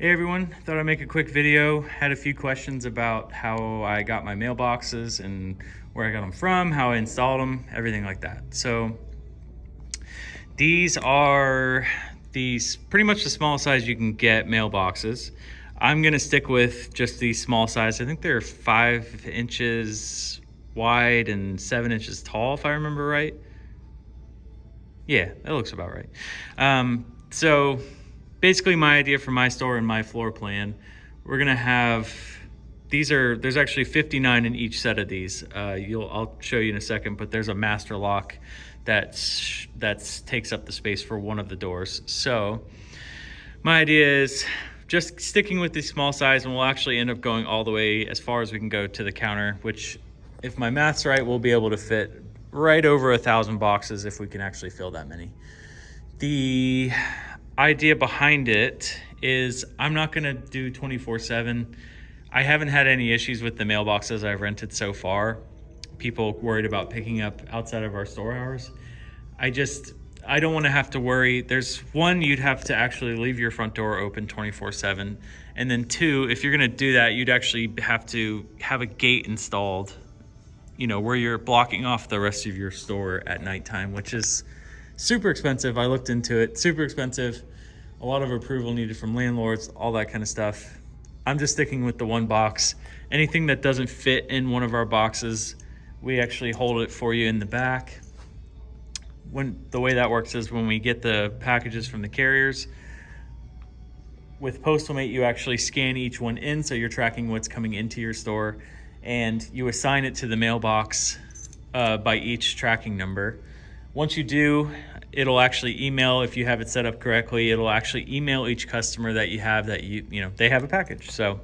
Hey everyone, thought I'd make a quick video. Had a few questions about how I got my mailboxes and where I got them from, how I installed them, everything like that. So these are pretty much the smallest size you can get mailboxes. I'm gonna stick with just the small size. I think they're 5 inches wide and 7 inches tall, if I remember right. Yeah, that looks about right. So basically my idea for my store and my floor plan, we're gonna have, there's actually 59 in each set of these. I'll show you in a second, but there's a master lock that takes up the space for one of the doors. So my idea is just sticking with the small size, and we'll actually end up going all the way as far as we can go to the counter, which, if my math's right, we'll be able to fit right over 1,000 boxes if we can actually fill that many. The idea behind it is I'm not going to do 24/7. I haven't had any issues with the mailboxes I've rented so far. People worried about picking up outside of our store hours. I don't want to have to worry. There's one, you'd have to actually leave your front door open 24/7. And then two, if you're going to do that, you'd actually have to have a gate installed, where you're blocking off the rest of your store at nighttime, which is super expensive. I looked into it, super expensive. A lot of approval needed from landlords, all that kind of stuff. I'm just sticking with the one box. Anything that doesn't fit in one of our boxes, we actually hold it for you in the back. The way that works is when we get the packages from the carriers, with Postalmate, you actually scan each one in, so you're tracking what's coming into your store, and you assign it to the mailbox by each tracking number. Once you do, it'll actually email, if you have it set up correctly, it'll actually email each customer that you have that they have a package. So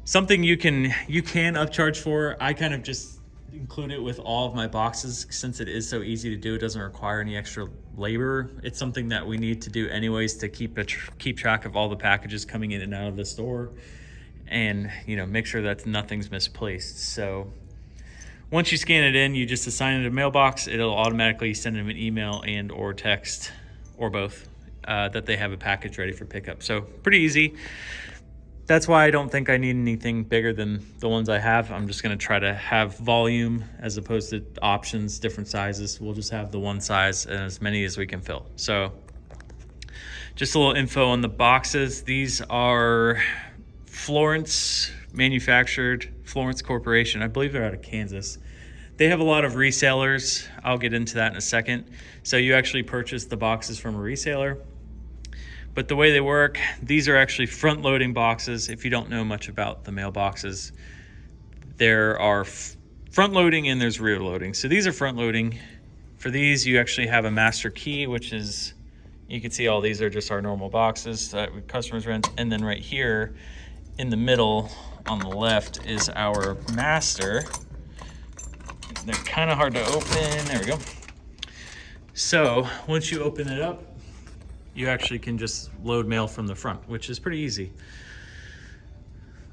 something you can upcharge for. I kind of just include it with all of my boxes since it is so easy to do. It doesn't require any extra labor. It's something that we need to do anyways to keep track of all the packages coming in and out of the store, and make sure that nothing's misplaced. So once you scan it in, you just assign it a mailbox. It'll automatically send them an email and or text, or both, that they have a package ready for pickup. So pretty easy. That's why I don't think I need anything bigger than the ones I have. I'm just going to try to have volume as opposed to options, different sizes. We'll just have the one size and as many as we can fill. So just a little info on the boxes. These are Florence manufactured, Florence Corporation. I believe they're out of Kansas. They have a lot of resellers. I'll get into that in a second. So you actually purchase the boxes from a reseller. But the way they work, these are actually front-loading boxes. If you don't know much about the mailboxes, there are front-loading and there's rear-loading. So these are front-loading. For these, you actually have a master key, which is, you can see all these are just our normal boxes that customers rent. And then right here in the middle on the left is our master. They're kind of hard to open. There we go. So once you open it up, you actually can just load mail from the front, which is pretty easy.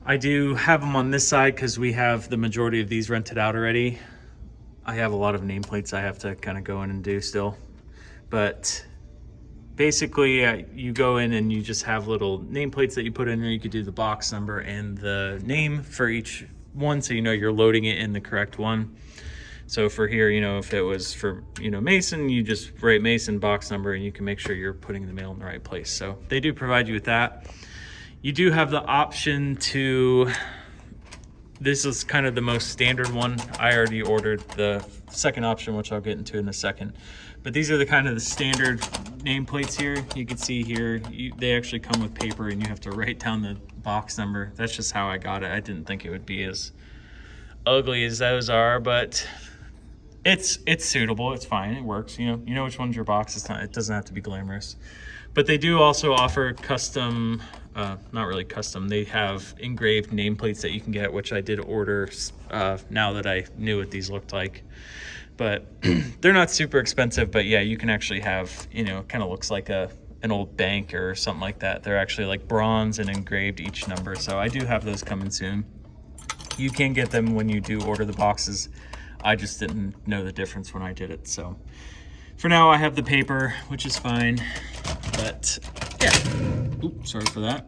I do have them on this side because we have the majority of these rented out already. I have a lot of nameplates I have to kind of go in and do still. But basically, you go in and you just have little nameplates that you put in there. You could do the box number and the name for each one, so you're loading it in the correct one. So for here, if it was for, Mason, you just write Mason box number and you can make sure you're putting the mail in the right place. So they do provide you with that. You do have the option this is kind of the most standard one. I already ordered the second option, which I'll get into in a second. But these are the standard nameplates here. You can see here, they actually come with paper and you have to write down the box number. That's just how I got it. I didn't think it would be as ugly as those are, but it's suitable. It's fine. It works. You know which one's your box. It doesn't have to be glamorous. But they do also offer custom, not really custom. They have engraved nameplates that you can get, which I did order now that I knew what these looked like. But they're not super expensive. But yeah, you can actually have, it kind of looks like an old bank or something like that. They're actually like bronze and engraved each number. So I do have those coming soon. You can get them when you do order the boxes. I just didn't know the difference when I did it. So for now, I have the paper, which is fine. But yeah, Oops, sorry for that.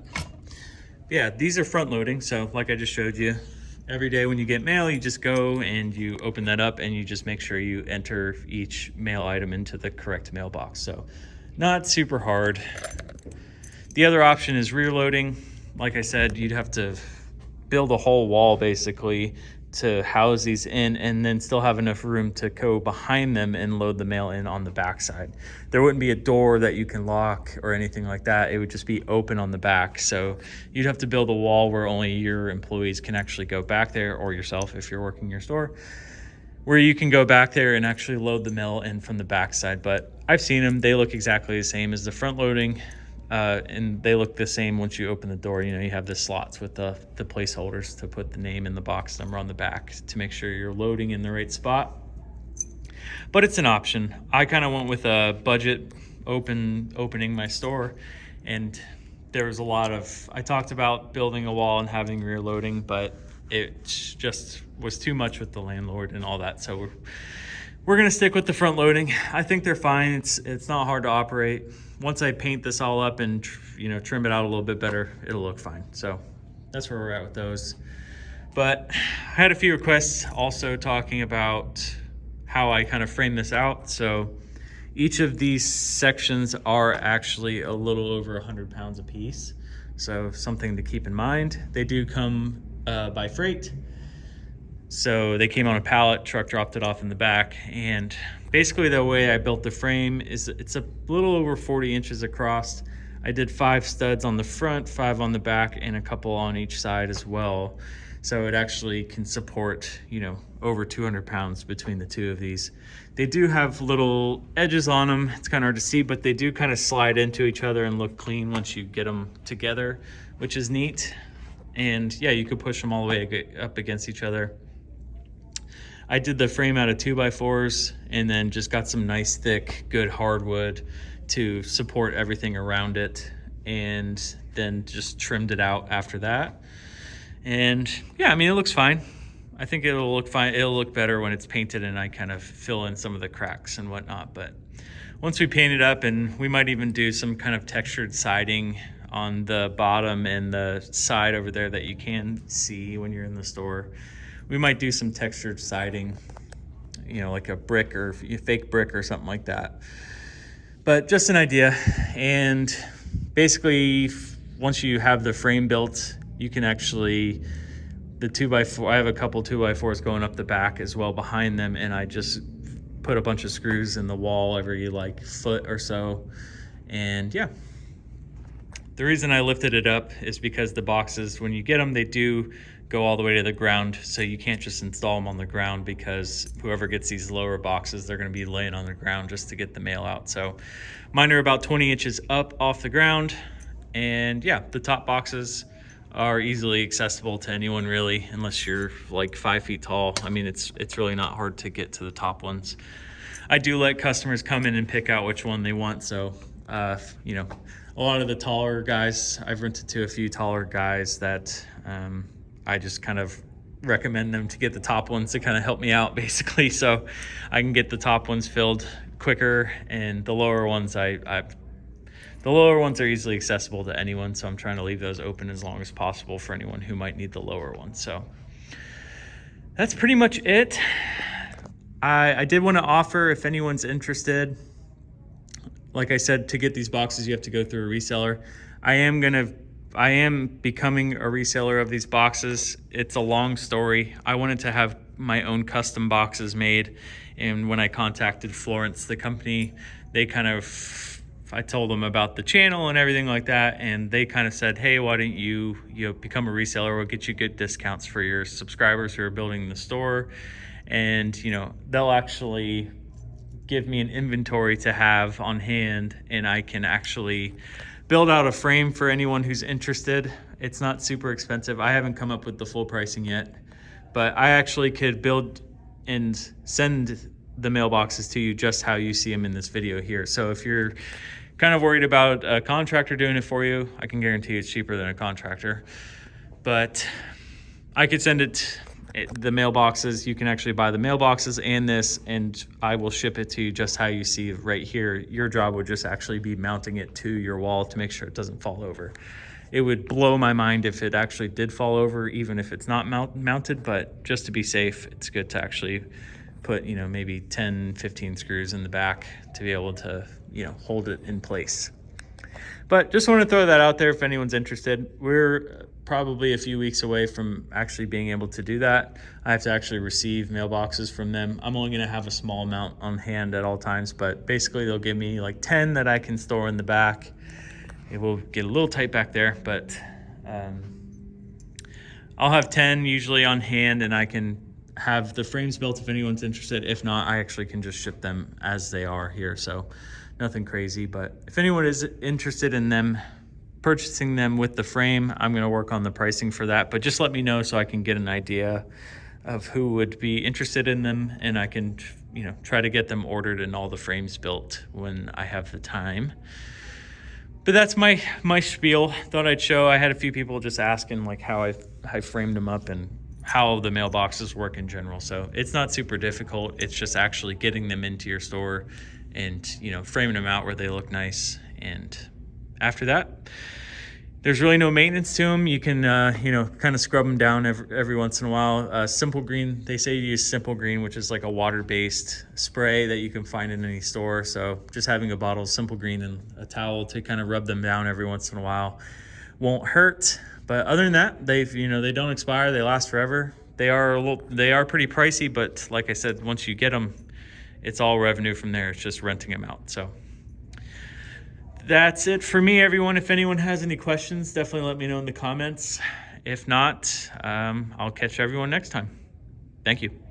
Yeah, these are front loading. So like I just showed you, every day when you get mail, you just go and you open that up and you just make sure you enter each mail item into the correct mailbox. So not super hard. The other option is rear loading. Like I said, you'd have to build a whole wall basically to house these in, and then still have enough room to go behind them and load the mail in on the back side. There wouldn't be a door that you can lock or anything like that. It would just be open on the back. So you'd have to build a wall where only your employees can actually go back there, or yourself if you're working your store, where you can go back there and actually load the mail in from the back side. But I've seen them, they look exactly the same as the front loading. And they look the same once you open the door. You know, you have the slots with the placeholders to put the name and the box number on the back to make sure you're loading in the right spot. But it's an option. I kind of went with a budget opening my store, and there was a lot of, I talked about building a wall and having rear loading, but it just was too much with the landlord and all that. So we're gonna stick with the front loading. I think they're fine. It's not hard to operate. Once I paint this all up and trim it out a little bit better, it'll look fine. So that's where we're at with those. But I had a few requests also talking about how I kind of frame this out. So each of these sections are actually a little over 100 pounds a piece. So something to keep in mind. They do come by freight. So they came on a pallet, truck dropped it off in the back, and basically the way I built the frame is it's a little over 40 inches across. I did 5 studs on the front, 5 on the back, and a couple on each side as well. So it actually can support, over 200 pounds between the two of these. They do have little edges on them. It's kind of hard to see, but they do kind of slide into each other and look clean once you get them together, which is neat. And yeah, you could push them all the way up against each other. I did the frame out of 2x4s and then just got some nice thick good hardwood to support everything around it, and then just trimmed it out after that. And yeah, I mean, it looks fine. I think it'll look fine. It'll look better when it's painted and I kind of fill in some of the cracks and whatnot. But once we paint it up, and we might even do some kind of textured siding on the bottom and the side over there that you can see when you're in the store. We might do some textured siding, like a brick or fake brick or something like that. But just an idea. And basically, once you have the frame built, you can actually, the 2x4, I have a couple 2x4s going up the back as well behind them, and I just put a bunch of screws in the wall every foot or so. And yeah, the reason I lifted it up is because the boxes, when you get them, they do go all the way to the ground. So you can't just install them on the ground, because whoever gets these lower boxes, they're going to be laying on the ground just to get the mail out. So mine are about 20 inches up off the ground. And yeah, the top boxes are easily accessible to anyone really, unless you're like 5 feet tall. I mean, it's really not hard to get to the top ones. I do let customers come in and pick out which one they want. So, a lot of the taller guys, I've rented to a few taller guys that I just kind of recommend them to get the top ones to kind of help me out basically. So I can get the top ones filled quicker, and the lower ones, the lower ones are easily accessible to anyone. So I'm trying to leave those open as long as possible for anyone who might need the lower ones. So that's pretty much it. I did want to offer, if anyone's interested, like I said, to get these boxes, you have to go through a reseller. I am becoming a reseller of these boxes. It's a long story. I wanted to have my own custom boxes made. And when I contacted Florence, the company, I told them about the channel and everything like that. And they kind of said, hey, why don't you become a reseller? We'll get you good discounts for your subscribers who are building the store. And, they'll actually give me an inventory to have on hand, and I can actually build out a frame for anyone who's interested. It's not super expensive. I haven't come up with the full pricing yet, but I actually could build and send the mailboxes to you just how you see them in this video here. So if you're kind of worried about a contractor doing it for you, I can guarantee it's cheaper than a contractor. But I could send it the mailboxes. You can actually buy the mailboxes and this, and I will ship it to you just how you see right here. Your job would just actually be mounting it to your wall to make sure it doesn't fall over. It would blow my mind if it actually did fall over, even if it's not mounted, but just to be safe, it's good to actually put, you know, maybe 10, 15 screws in the back to be able to, you know, hold it in place. But just want to throw that out there if anyone's interested. We're probably a few weeks away from actually being able to do that. I have to actually receive mailboxes from them. I'm only going to have a small amount on hand at all times, but basically they'll give me like 10 that I can store in the back. It will get a little tight back there, but I'll have 10 usually on hand, and I can have the frames built if anyone's interested. If not, I actually can just ship them as they are here. So nothing crazy, but if anyone is interested in them, purchasing them with the frame, I'm going to work on the pricing for that, but just let me know so I can get an idea of who would be interested in them, and I can, you know, try to get them ordered and all the frames built when I have the time. But that's my spiel. Thought I'd show. I had a few people just asking like how I framed them up and how the mailboxes work in general. So it's not super difficult. It's just actually getting them into your store and, you know, framing them out where they look nice. And after that, there's really no maintenance to them. You can, you know, kind of scrub them down every once in a while. Simple Green, they say you use Simple Green, which is like a water-based spray that you can find in any store. So just having a bottle of Simple Green and a towel to kind of rub them down every once in a while won't hurt. But other than that, you know, they don't expire. They last forever. They are pretty pricey, but like I said, once you get them, it's all revenue from there. It's just renting them out. So that's it for me, everyone. If anyone has any questions, definitely let me know in the comments. If not, I'll catch everyone next time. Thank you.